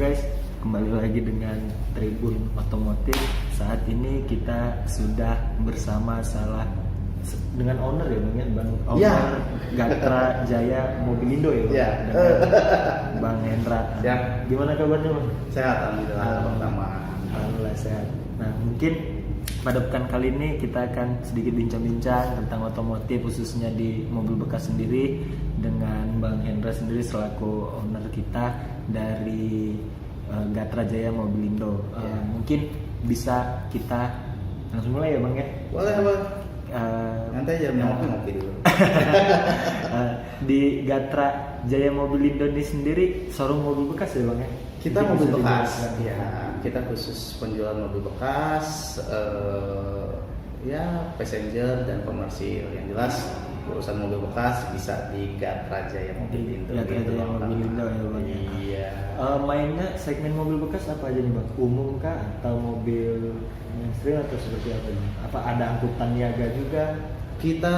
guys, kembali lagi dengan Tribun Otomotif. Saat ini kita sudah bersama dengan owner ya Bang ya, owner Gatra Jaya Mobilindo ya Bang. Ya. Dengan Bang Hendra. Siap. Gimana kabarnya Bang? Sehat, alhamdulillah. Pertama. Alhamdulillah sehat. Nah mungkin pada pekan kali ini kita akan sedikit bincang-bincang tentang otomotif, khususnya di mobil bekas sendiri, dengan Bang Hendra sendiri selaku owner kita dari Gatra Jaya Mobilindo. Mungkin bisa kita langsung mulai ya Bang ya? Boleh. Nanti aja ngopi dulu. Di Gatra Jaya Mobilindo ini sendiri showroom mobil bekas ya Bang ya? kita Jadi mobil bisa bekas. dijelaskan. Ya, kita khusus penjualan mobil bekas, passenger dan komersil. Yang jelas urusan mobil bekas bisa di Gatra Jaya Mobilindo. Gatra Jaya Mobilindo ya Bang. Iya. Mainnya segmen mobil bekas apa aja nih Bang? Umum kah atau mobil mainstream atau seperti apa nih? Apa ada angkutan niaga juga? Kita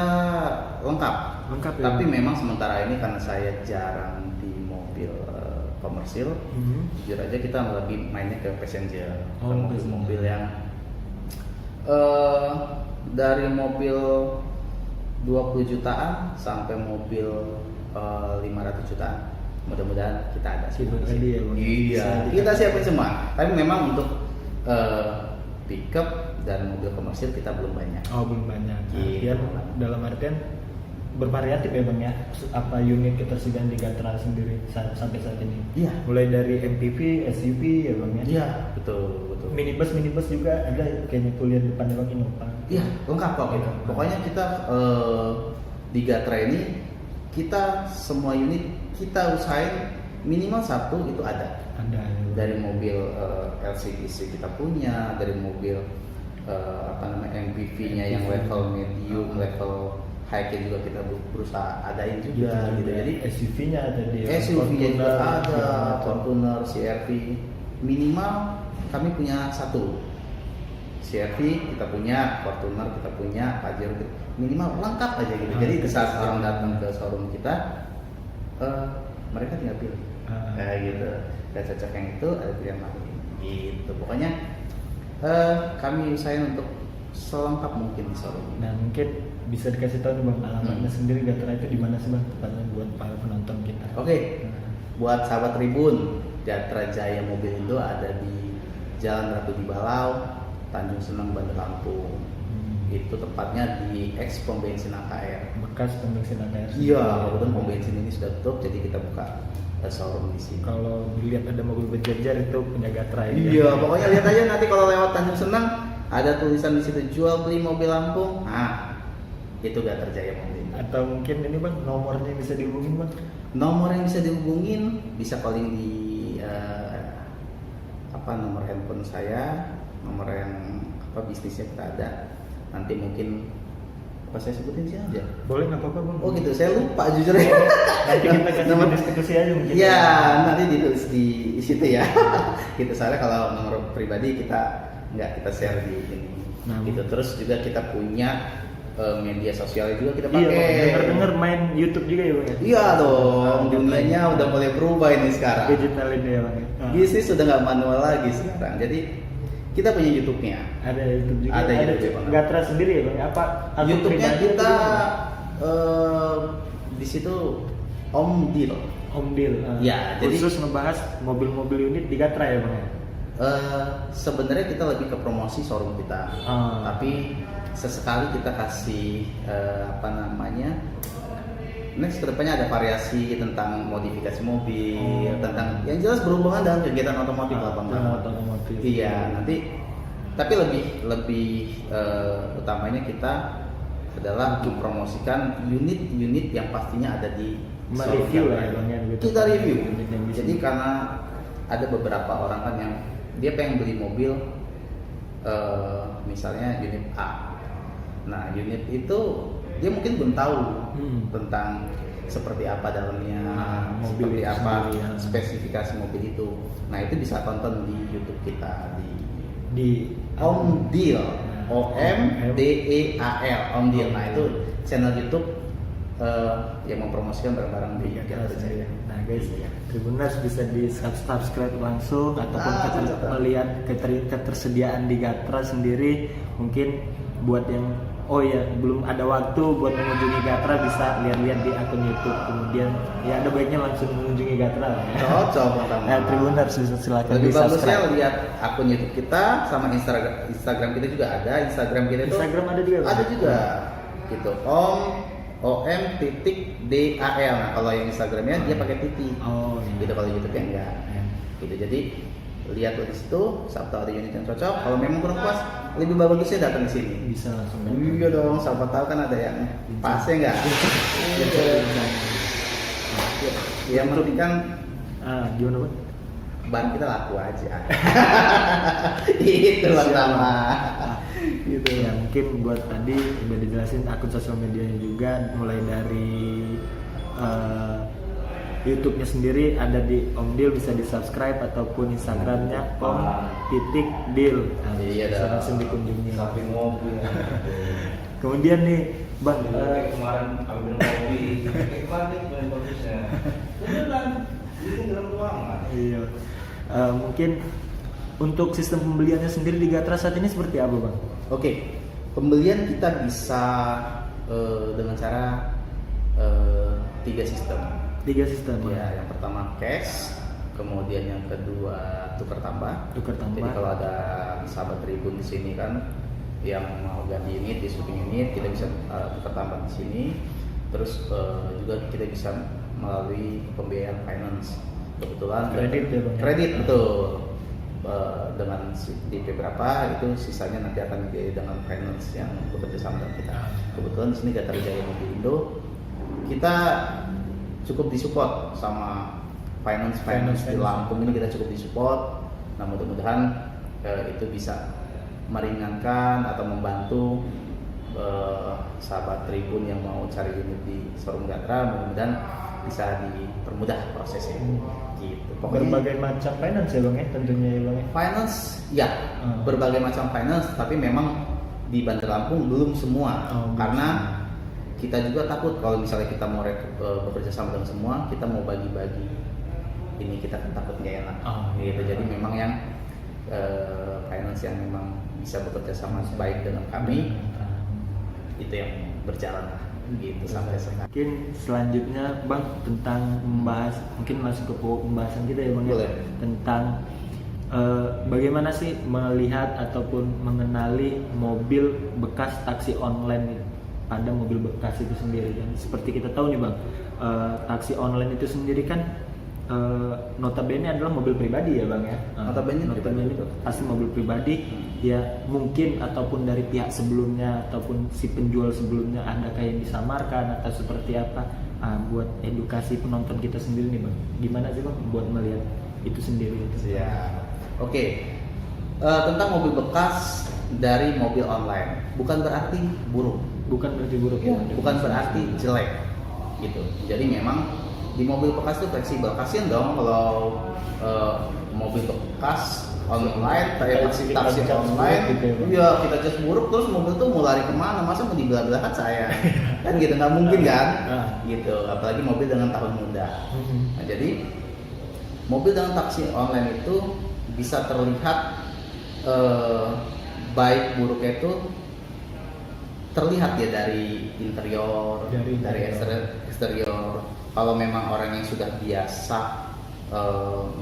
lengkap Ya, tapi Bang? memang sementara ini karena saya jarang di mobil komersil, jujur aja kita lebih mainnya ke passenger, ke mobil-mobil yang dari mobil 20 jutaan sampai mobil 500 jutaan. Mudah-mudahan kita ada sih. Ready ya, Bang? Iya, kita siapin semua. Tapi memang untuk pickup dan mobil komersil kita belum banyak. Oh belum banyak. Iya. Dalam artian bervariatif ya Bang ya. Apa unit ketersediaan di Gatra sendiri sampai saat ini? Iya. Mulai dari MPV, SUV ya Bang ya. Iya, betul. Minibus juga ada kayaknya kuliah depan Bang Innova. Iya, lengkap kok gitu. Pokoknya kita di Gatra ini kita semua unit kita usahain minimal satu itu ada. Ada. Ya. Dari mobil LCGC kita punya, dari mobil MPV-nya yang level medium, level high juga kita berusaha adain juga gitu. Jadi SUV-nya ada di SUV-nya juga ada, Fortuner, CR-V. Minimal kami punya satu. CR-V kita punya, Fortuner kita punya, Pajero gitu. Minimal lengkap aja gitu. Jadi saat orang datang ke showroom kita, mereka tinggal pilih. Kayak gitu. Gak cocok yang itu, ada pilihan lain. Gitu. Pokoknya kami usahain untuk selengkap mungkin di showroom. Nah mungkin bisa dikasih tahu nih Bang, alamatnya sendiri Gatra itu di mana sih Bang, tepatnya buat para penonton kita. Oke. Buat sahabat Tribun, Gatra Jaya Mobilindo ada di Jalan Ratu di Balau, Tanjung Senang, Bandar Lampung. Itu tepatnya di ex pom bensin AKR. Bekas pom bensin AKR. Iya, kebetulan pom bensin ini sudah tutup, jadi kita buka showroom di sini. Kalau dilihat ada mobil berjejer itu punya Gatra ya. Iya, pokoknya lihat aja nanti kalau lewat Tanjung Senang ada tulisan di situ jual beli mobil Lampung. Nah, itu Gatra Jaya Mobilindo. Atau mungkin ini Bang, nomornya bisa dihubungin Bang. Nomor yang bisa dihubungin bisa calling di nomor handphone saya, nomor yang bisnisnya kita ada. Nanti mungkin saya sebutin sih aja. Boleh, nggak apa-apa Bang. Oh gitu, saya lupa jujur ya. Nanti kita kasih diskusi aja mungkin. Iya, nanti ditulis di situ ya. Gitu, soalnya kalau nomor pribadi kita nggak kita share di ini. Gitu. Terus juga kita punya media sosial juga kita pakai. Iya, dengar main YouTube juga ya Bang ya. Iya dong, dunianya udah mulai berubah ini sekarang. Digital ini ya Bang. Bisnis sudah nggak manual lagi sekarang. Jadi kita punya YouTube-nya. Ada YouTube juga. Ada YouTube Bang. Gatra sendiri ya Bang. Apa YouTube-nya kita di situ Om Deal. Ya, jadi khusus ngebahas mobil-mobil unit di Gatra ya Bang ya. Sebenarnya kita lebih ke promosi showroom kita. Tapi sesekali kita kasih next kedepannya ada variasi tentang modifikasi mobil, tentang yang jelas berhubungan dengan kegiatan otomotif lah Bang. Otomotif. Iya, nanti tapi lebih utamanya kita adalah mempromosikan unit-unit yang pastinya ada di review lah ya Bang ya. Kita review. Jadi karena ada beberapa orang kan yang dia pengen beli mobil misalnya unit A. Nah, unit itu dia mungkin belum tahu tentang seperti apa dalamnya, mobil seperti apa sendiri, ya. Spesifikasi mobil itu. Nah, itu bisa tonton di YouTube kita di Om Deal, OMDEAL, Om Deal. Nah, itu channel YouTube yang mempromosikan barang-barang di Gatra Jaya. Nah guys, Tribuners bisa di subscribe langsung ataupun melihat ketersediaan di Gatra sendiri. Mungkin buat yang belum ada waktu buat mengunjungi Gatra bisa lihat-lihat di akun YouTube. Kemudian ya ada baiknya langsung mengunjungi Gatra lah ya. Cocok pertama. Tribuners silakan lebih di bagusnya subscribe. lihat akun YouTube kita sama Instagram kita juga ada. Instagram kita itu Instagram ada juga. ada juga gitu. om.dal. Nah kalau yang Instagramnya dia pakai titik. Oh iya. Gitu, kalau YouTube ya enggak. Gitu, jadi lihat di situ, siapa tahu ada unit yang cocok. Kalau memang kurang puas, lebih bagusnya datang ke sini. Bisa langsung Iya dong, siapa tahu kan ada yang pasnya enggak. Yang penting kan gimana Bang? ban kita laku aja. Itu pertama. Gitu. Ya mungkin buat tadi udah dijelasin akun sosial medianya juga, mulai dari YouTube-nya sendiri ada di Om Dil, bisa di subscribe, ataupun Instagramnya om.dil. Iya bisa dah. langsung dikunjungi. Samping mobil. Kemudian nih Bang, Kayak kemarin ambil mobil, kayak kemarin paling bagusnya. Beneran, ini dalam ruangan. iya. Mungkin untuk sistem pembeliannya sendiri di Gatra saat ini seperti apa Bang? Oke, pembelian kita bisa dengan cara 3 sistem. 3 sistem. Ya, yang pertama cash, kemudian yang kedua tukar tambah. Tukar tambah. Jadi kalau ada sahabat Tribun di sini kan yang mau ganti unit di shipping unit, kita bisa tukar tambah di sini. Terus juga kita bisa melalui pembiayaan finance. Kebetulan Kredit ya, Bang? Kredit betul. Dengan DP berapa itu sisanya nanti akan dibiayai dengan finance yang bekerja sama dengan kita. Kebetulan di sini Gatra Jaya Mobil Indo kita cukup disupport sama finance di Lampung ini, kita cukup disupport. Nah mudah-mudahan itu bisa meringankan atau membantu sahabat Tribun yang mau cari unit di showroom Gatra, mudah-mudahan bisa dipermudah prosesnya. Gitu. Berbagai macam finance ya Bang ya, tentunya ya Bang ya. Finance ya, berbagai macam finance, tapi memang di Bandar Lampung belum semua. Karena kita juga takut kalau misalnya kita mau bekerja sama dengan semua, kita mau bagi-bagi, ini kita takut nggak enak. Gitu. Jadi memang yang finance yang memang bisa bekerja sama baik dengan kami, itu yang berjalan lah. Gitu sampai sekarang. Mungkin selanjutnya Bang tentang membahas, mungkin masuk ke pembahasan kita ya Bang ya, Boleh. tentang bagaimana sih melihat ataupun mengenali mobil bekas taksi online pada mobil bekas itu sendiri. Dan seperti kita tahu nih Bang, taksi online itu sendiri kan notabene adalah mobil pribadi ya Bang ya. Notabene pribadi. Pasti mobil pribadi ya, mungkin ataupun dari pihak sebelumnya ataupun si penjual sebelumnya ada kayak yang disamarkan atau seperti apa. Buat edukasi penonton kita sendiri nih Bang, gimana sih Bang buat melihat itu sendiri? Oke. Tentang mobil bekas dari mobil online, bukan berarti buruk. Bukan berarti buruk ya, Bukan berarti jelek gitu. Jadi memang di mobil bekas itu fleksibel. Kasian dong kalau mobil bekas online kayak taksi online gitu ya, Bang. iya kita just buruk terus mobil tuh mau lari kemana, masa mau dibelah-belahkan saya kan gitu, nggak mungkin kan gitu, apalagi mobil dengan tahun muda. Nah, jadi mobil dengan taksi online itu bisa terlihat baik buruknya itu terlihat ya dari interior, dari eksterior. Kalau memang orang yang sudah biasa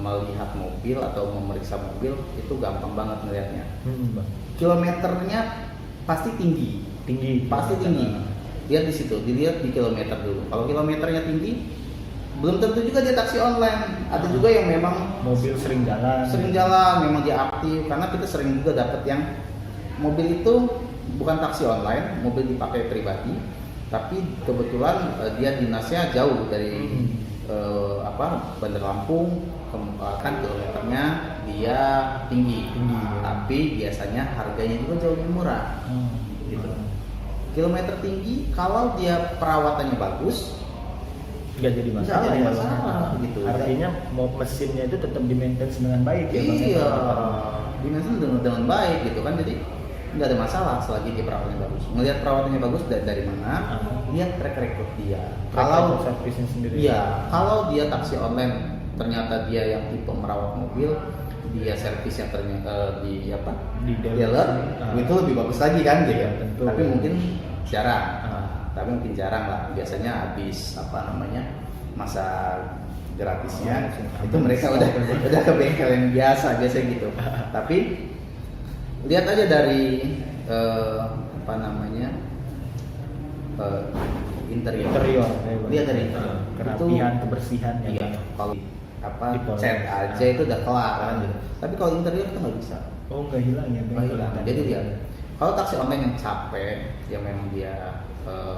melihat mobil atau memeriksa mobil itu gampang banget melihatnya. Kilometernya pasti tinggi. Pasti tinggi. Lihat di situ, dilihat di kilometer dulu. Kalau kilometernya tinggi, belum tentu juga dia taksi online. Ada juga yang memang mobil sering jalan, memang dia aktif. Karena kita sering juga dapat yang mobil itu bukan taksi online, mobil dipakai pribadi, tapi kebetulan dia dinasnya jauh dari Bandar Lampung, kan kilometernya dia tinggi. Tapi biasanya harganya juga jauh lebih murah. Gitu. Kilometer tinggi, kalau dia perawatannya bagus, nggak jadi masalah, gitu. Artinya mesinnya itu tetap di maintenance dengan baik ya Bang. Iya, dimensi dengan baik gitu kan. Jadi nggak ada masalah selagi dia perawatannya bagus. Ngelihat perawatannya bagus dari mana? Lihat track record dia. Kalau servisnya sendiri. iya, kalau dia taksi online ternyata dia yang tipe merawat mobil, dia servis yang ternyata di apa? Di Dealer, itu lebih bagus lagi kan gitu. Iya, tentu. Tapi mungkin jarang. Ah. Tapi mungkin jarang lah. Biasanya habis apa namanya? Masa gratisnya itu mereka udah ke bengkel yang biasa gitu. Tapi lihat aja dari apa namanya interior. Lihat dari interior. Kerapihan, kebersihannya. Iya. Kalau apa Dipoles. cat aja itu udah kelar kan gitu. Tapi kalau interior itu nggak bisa. Oh, nggak hilang ya? Nggak hilang. Jadi lihat. Kalau taksi online yang capek, yang memang dia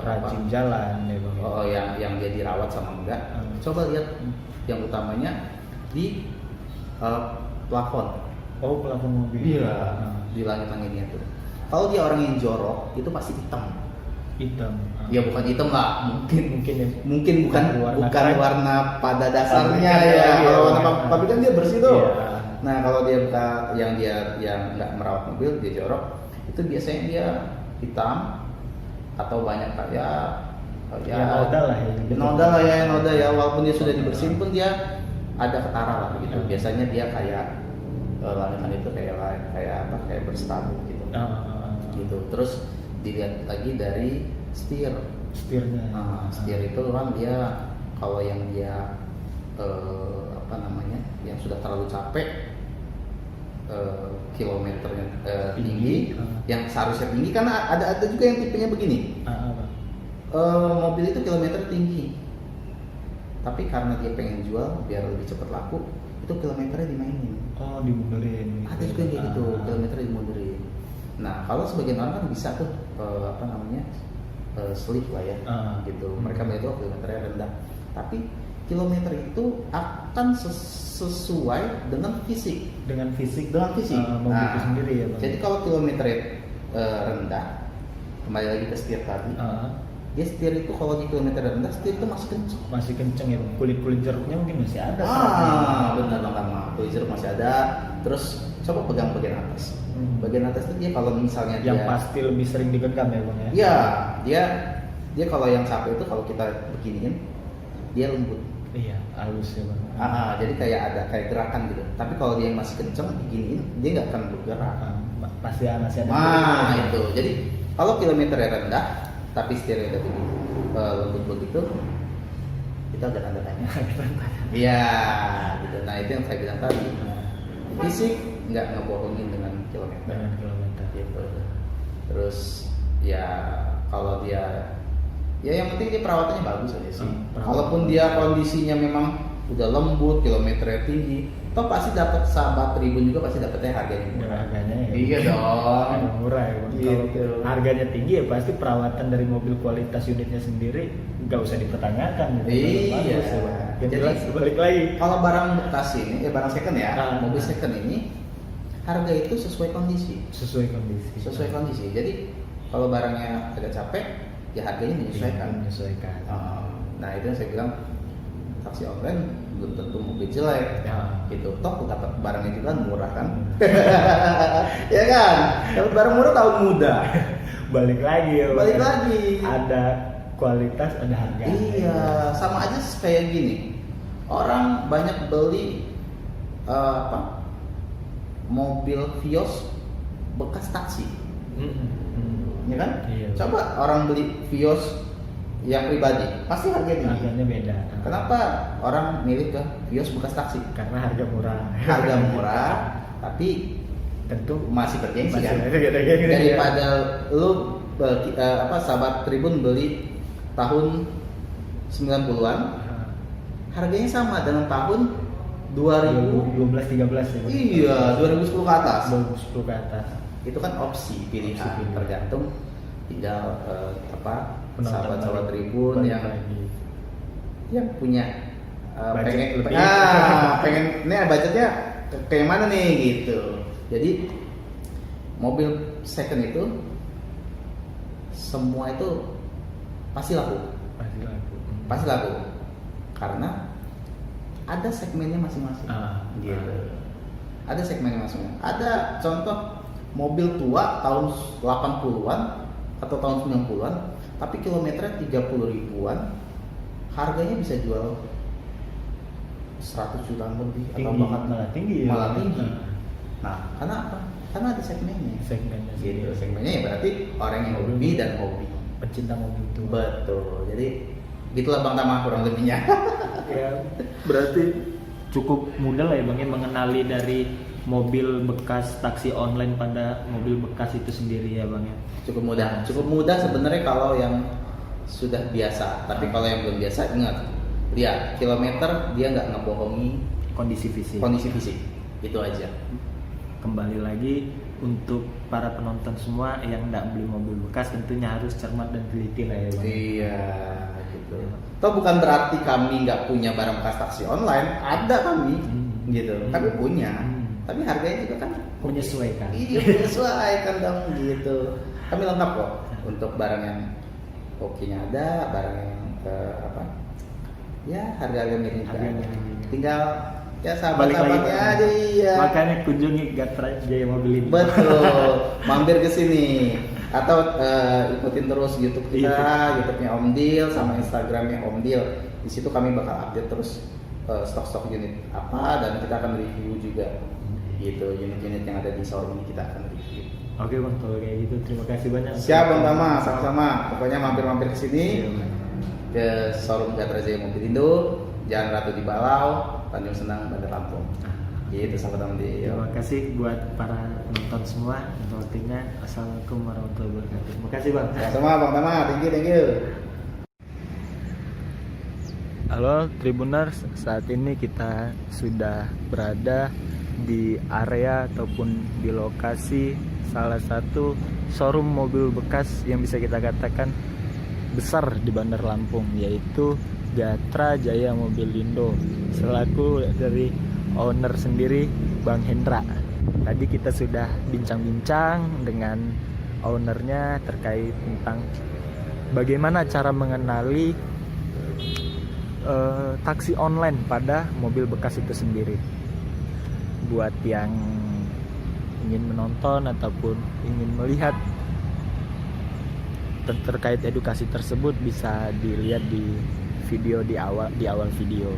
rajin jalan ya bang. Oh, yang dia dirawat sama enggak? Coba lihat yang utamanya di plafon. Oh, plafon mobil. Di langit-langitnya tuh. Kalau dia orang yang jorok, itu pasti hitam. Hitam. Ya bukan hitam lah, mungkin ya. mungkin bukan Warna bukan keras. warna pada dasarnya Iya, ya. iya, Kalau warna iya. tapi kan dia bersih tuh. Iya. Nah kalau dia yang nggak merawat mobil, dia jorok, itu biasanya dia hitam atau banyak Ya noda lah ya. noda ya, walaupun dia sudah dibersihin pun dia ada ketara lah gitu. Ya. Biasanya dia kayak langit itu kayak berstabil gitu. Gitu. Terus dilihat lagi dari Setirnya. setir itu kan dia kalau yang dia apa namanya, yang sudah terlalu capek, kilometernya tinggi, yang seharusnya tinggi, karena ada juga yang tipenya begini. Mobil itu kilometer tinggi, tapi karena dia pengen jual biar lebih cepat laku, itu kilometernya dimainin. Oh, dimundurin. Ada juga yang kayak gitu, kilometernya dimundurin. Nah, kalau sebagian orang kan bisa tuh apa namanya, slip lah ya, gitu. Mereka melihat kilometernya rendah, tapi kilometer itu akan sesuai dengan fisik. Dengan fisik mobil Nah, itu sendiri ya bang. jadi kalau kilometernya rendah, kembali lagi ke setir tadi, dia setir itu kalau di kilometer rendah, setir itu masih kenceng. Masih kenceng ya bang. Kulit jeruknya mungkin masih ada. Benar banget, kulit jeruk masih ada. Terus coba pegang bagian atas. Bagian atas itu dia kalau misalnya yang dia, pasti lebih sering digenggam ya bang ya. Iya, dia kalau yang capek itu kalau kita beginiin, dia lembut. Iya, halus ya bang. Jadi kayak gerakan gitu. Tapi kalau dia yang masih kenceng diginiin, dia nggak akan bergerak. Masih ada. Itu. Jadi kalau kilometernya rendah, tapi setirnya udah tinggi, lembut begitu, itu ada tanda-tanya. Iya, gitu. Nah itu yang saya bilang tadi. Fisik nggak ngebohongin dengan kilometer. Gitu. Terus ya kalau dia, ya yang penting dia perawatannya bagus aja sih. Kalaupun dia kondisinya memang udah lembut, kilometernya tinggi, toh pasti dapat sahabat tribun juga, pasti dapetnya harganya murah. Harganya ya. Iya dong. Murah ya bang. Gitu. Kalau harganya tinggi ya pasti perawatan dari mobil, kualitas unitnya sendiri nggak usah dipertanyakan. Gitu. Iya. Bagus, ya, bang. Yang Jadi, jelas balik lagi. Kalau barang bekas ini, barang second ya, mobil Ah. second ini harga itu sesuai kondisi. Sesuai kondisi. Jadi kalau barangnya agak capek, ya harganya menyesuaikan. Menyesuaikan. Nah itu yang saya bilang, taksi online belum tentu mobil jelek. Gitu. Toh dapat barangnya juga murah kan? Ya kan? Dapat barang murah tahun muda. Balik lagi ya. Balik Bang. lagi. Ada kualitas, ada harga. Iya, sama aja kayak gini. Orang banyak beli mobil Vios bekas taksi, ya kan? Iya. Coba orang beli Vios yang pribadi, pasti harganya tinggi. Harganya beda. Kenapa orang milih ke Vios bekas taksi? Karena harga murah. Harga murah, tapi Tentu masih bergengsi kan? Daripada Daripada lu sahabat Tribun beli tahun 90-an, harganya sama dengan tahun 2012-13 ya. Iya, 2010 ke atas. 2010 ke atas. Itu kan opsi pilihan, tergantung tinggal Penonton sahabat-sahabat balik Tribun yang punya Budget lebih. pengen ini budgetnya kayak mana nih gitu. Jadi mobil second itu semua itu pasti laku. Pasti laku. Karena ada segmennya masing-masing. Gitu. Ada segmennya masing-masing. Ada contoh mobil tua tahun 80-an atau tahun 90-an, tapi kilometernya 30 ribuan, harganya bisa jual 100 jutaan lebih atau Tinggi, bahkan malah tinggi ya. malah tinggi. Nah, karena apa? Karena ada segmennya. Segmennya Gitu, sendiri. segmennya ya berarti orang yang hobi dan hobi. Pecinta mobil tua. Betul. Jadi gitulah Bang Tama kurang lebihnya. Ya, berarti cukup mudah lah ya Bang ya mengenali dari mobil bekas taksi online pada mobil bekas itu sendiri ya Bang ya. Cukup mudah sebenarnya kalau yang sudah biasa. Tapi kalau yang belum biasa, ingat, lihat kilometer, dia nggak ngebohongi Kondisi fisik. kondisi fisik. Itu aja. Kembali lagi untuk para penonton semua yang nggak beli mobil bekas tentunya harus cermat dan teliti lah ya Bang. Iya, gitu. Toh bukan berarti kami nggak punya barang bekas taksi online, ada kami, gitu. Kami punya, tapi harganya juga kan Menyesuaikan. Iya, menyesuaikan dong, gitu. Kami lengkap kok untuk barang yang hokinya ada, barang yang apa? Ya harga-harga mirip. Harga-harga mirip. Tinggal ya Balik lagi sahabat-sahabatnya Bang. aja, iya. Makanya kunjungi Gatra Jaya Mobil ini. Betul, mampir ke sini atau ikutin terus YouTube kita, YouTube-nya Om Dil sama Instagram-nya Om Dil. Di situ kami bakal update terus stok-stok unit apa dan kita akan review juga. Gitu, unit-unit yang ada di showroom ini kita akan review. Oke Bang, kalau kayak gitu terima kasih banyak. Siap Bang Tama, sama-sama. Pokoknya mampir-mampir ke sini Iya, Bang. ke showroom Gatra Jaya Mobilindo, Jalan Ratu di Balau, Tanjung Senang, Bandar Lampung. Gitu sahabat Om Dil. Terima kasih buat para penonton semua untuk waktunya. Assalamualaikum warahmatullahi wabarakatuh. Terima kasih Bang. Sama Bang Tama, thank you. Halo Tribuners, saat ini kita sudah berada di area ataupun di lokasi salah satu showroom mobil bekas yang bisa kita katakan besar di Bandar Lampung, yaitu Gatra Jaya Mobilindo, selaku dari owner sendiri Bang Hendra. Tadi kita sudah bincang-bincang dengan ownernya terkait tentang bagaimana cara mengenali taksi online pada mobil bekas itu sendiri. Buat yang ingin menonton ataupun ingin melihat terkait edukasi tersebut bisa dilihat di video di awal video.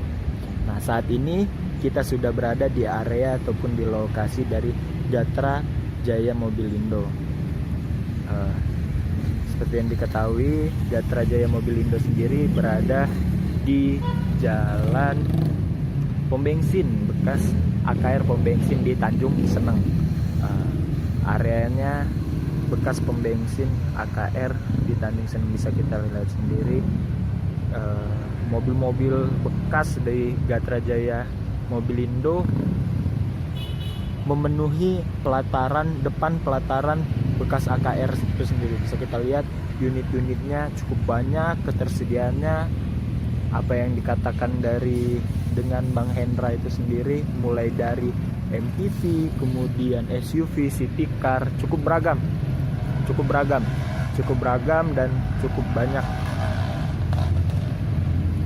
Nah, saat ini kita sudah berada di area ataupun di lokasi dari Gatra Jaya Mobilindo. Seperti yang diketahui, Gatra Jaya Mobilindo sendiri berada di Jalan Pom Bensin bekas AKR Pom Bensin di Tanjung Seneng. Areanya bekas pom bensin AKR di Tanjung Seneng, bisa kita lihat sendiri. Mobil-mobil bekas dari Gatra Jaya Mobilindo memenuhi depan pelataran bekas AKR itu sendiri. Bisa kita lihat unit-unitnya cukup banyak, ketersediaannya apa yang dikatakan dengan Bang Hendra itu sendiri, mulai dari MPV, kemudian SUV, city car, cukup beragam dan cukup banyak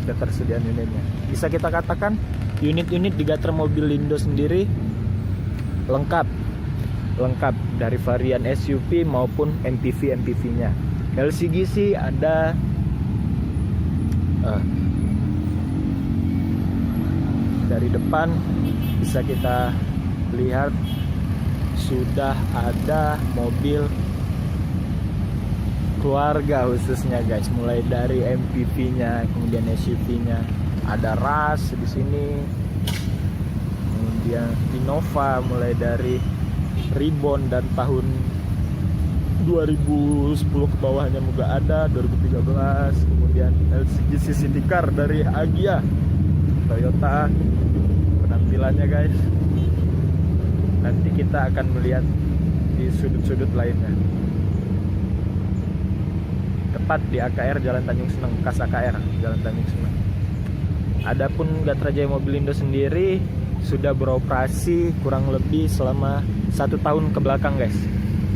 ketersediaan unitnya. Bisa kita katakan unit-unit di Gatra Mobilindo sendiri lengkap dari varian SUV maupun MPV-nya. LCGC ada, dari depan bisa kita lihat sudah ada mobil keluarga khususnya guys, mulai dari MPV-nya, kemudian SUV-nya, ada Rush di sini, kemudian Innova mulai dari Ribbon dan tahun 2010 ke bawahnya juga ada, 2013, kemudian LCGC City Car dari Agya, Toyota. Penampilannya guys, nanti kita akan melihat di sudut-sudut lainnya. Tepat di AKR Jalan Tanjung Seneng, bekas AKR Jalan Tanjung Seneng. Adapun Gatra Jaya Mobilindo sendiri sudah beroperasi kurang lebih selama 1 tahun ke belakang guys,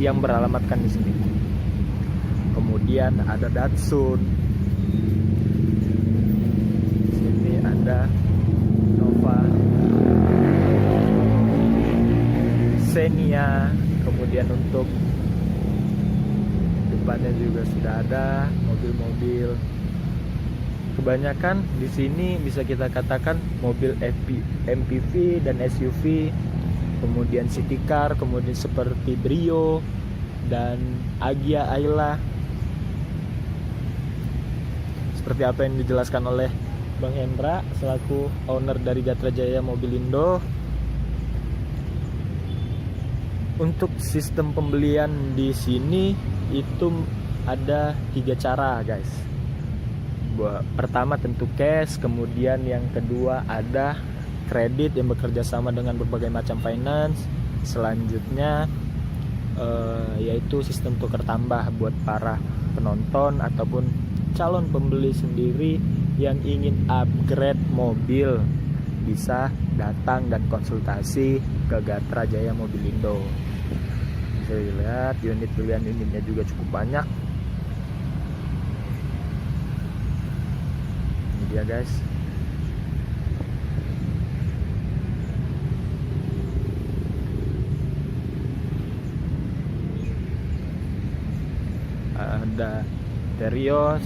yang beralamatkan di sini. Kemudian ada Datsun, sini ada Nova, Xenia, kemudian Kemudian untuk depannya juga sudah ada mobil-mobil. Kebanyakan di sini bisa kita katakan mobil MPV dan SUV, kemudian city car, kemudian seperti Brio dan Agya Ayla. Seperti apa yang dijelaskan oleh Bang Hendra selaku owner dari Gatra Jaya Mobilindo. Untuk sistem pembelian di sini itu ada 3 cara, guys. Pertama tentu cash, kemudian yang kedua ada kredit yang bekerja sama dengan berbagai macam finance. Selanjutnya yaitu sistem tukar tambah buat para penonton ataupun calon pembeli sendiri yang ingin upgrade mobil, bisa datang dan konsultasi ke Gatra Jaya Mobilindo. Bisa dilihat pilihan unitnya juga cukup banyak. Ini dia, guys. Ada Terios,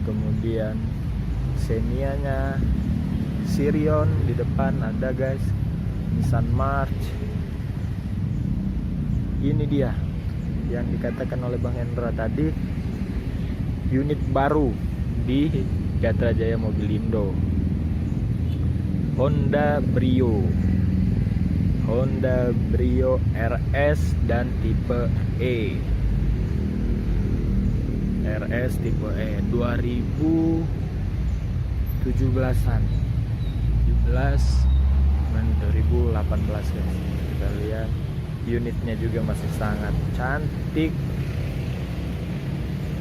kemudian Xenia-nya, Sirion di depan ada, guys. Nissan March. Ini dia yang dikatakan oleh Bang Hendra tadi, unit baru di Gatra Jaya Mobilindo. Honda Brio RS dan tipe E. RS tipe E 2017-an 17 dan 2018, guys. Kita lihat unitnya juga masih sangat cantik.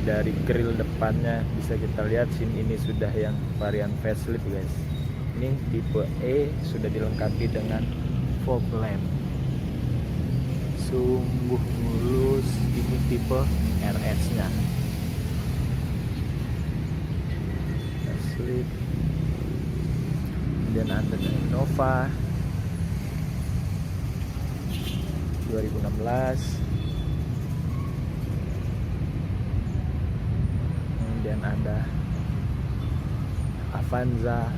Dari grill depannya bisa kita lihat ini sudah yang varian facelift, guys. Ini tipe E sudah dilengkapi dengan fog lamp. Sungguh mulus. Ini tipe RS nya. Facelift. Kemudian ada Innova 2016. Kemudian ada Avanza,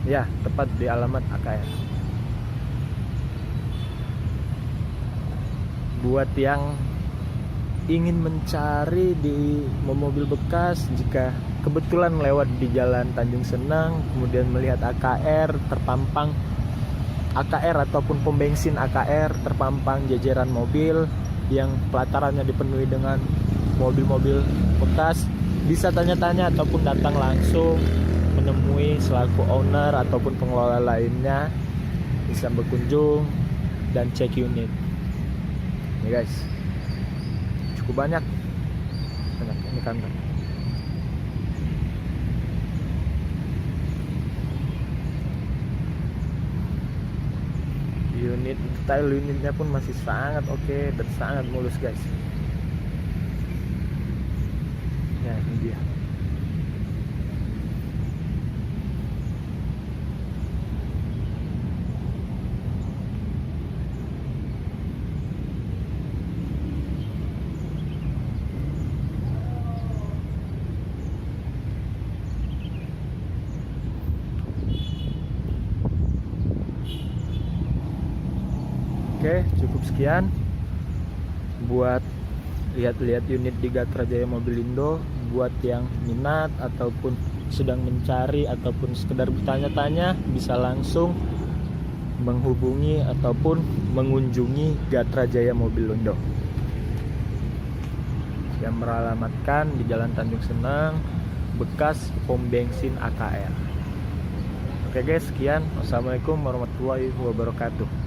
ya tepat di alamat AKR. Buat yang ingin mencari di mobil bekas, jika kebetulan lewat di Jalan Tanjung Senang kemudian melihat AKR terpampang, AKR ataupun pom bensin AKR terpampang jajaran mobil yang pelatarannya dipenuhi dengan mobil-mobil bekas, bisa tanya-tanya ataupun datang langsung menemui selaku owner ataupun pengelola lainnya, bisa berkunjung dan cek unit. Ini, guys, cukup banyak ini kantor. Style unitnya pun masih sangat oke dan sangat mulus, guys. Ya, ini dia. Oke, cukup sekian buat lihat-lihat unit di Gatra Jaya Mobilindo. Buat yang minat ataupun sedang mencari ataupun sekedar bertanya-tanya, bisa langsung menghubungi ataupun mengunjungi Gatra Jaya Mobilindo yang beralamatkan di Jalan Tanjung Senang, bekas pom bensin AKR. Oke, guys, sekian. Wassalamualaikum warahmatullahi wabarakatuh.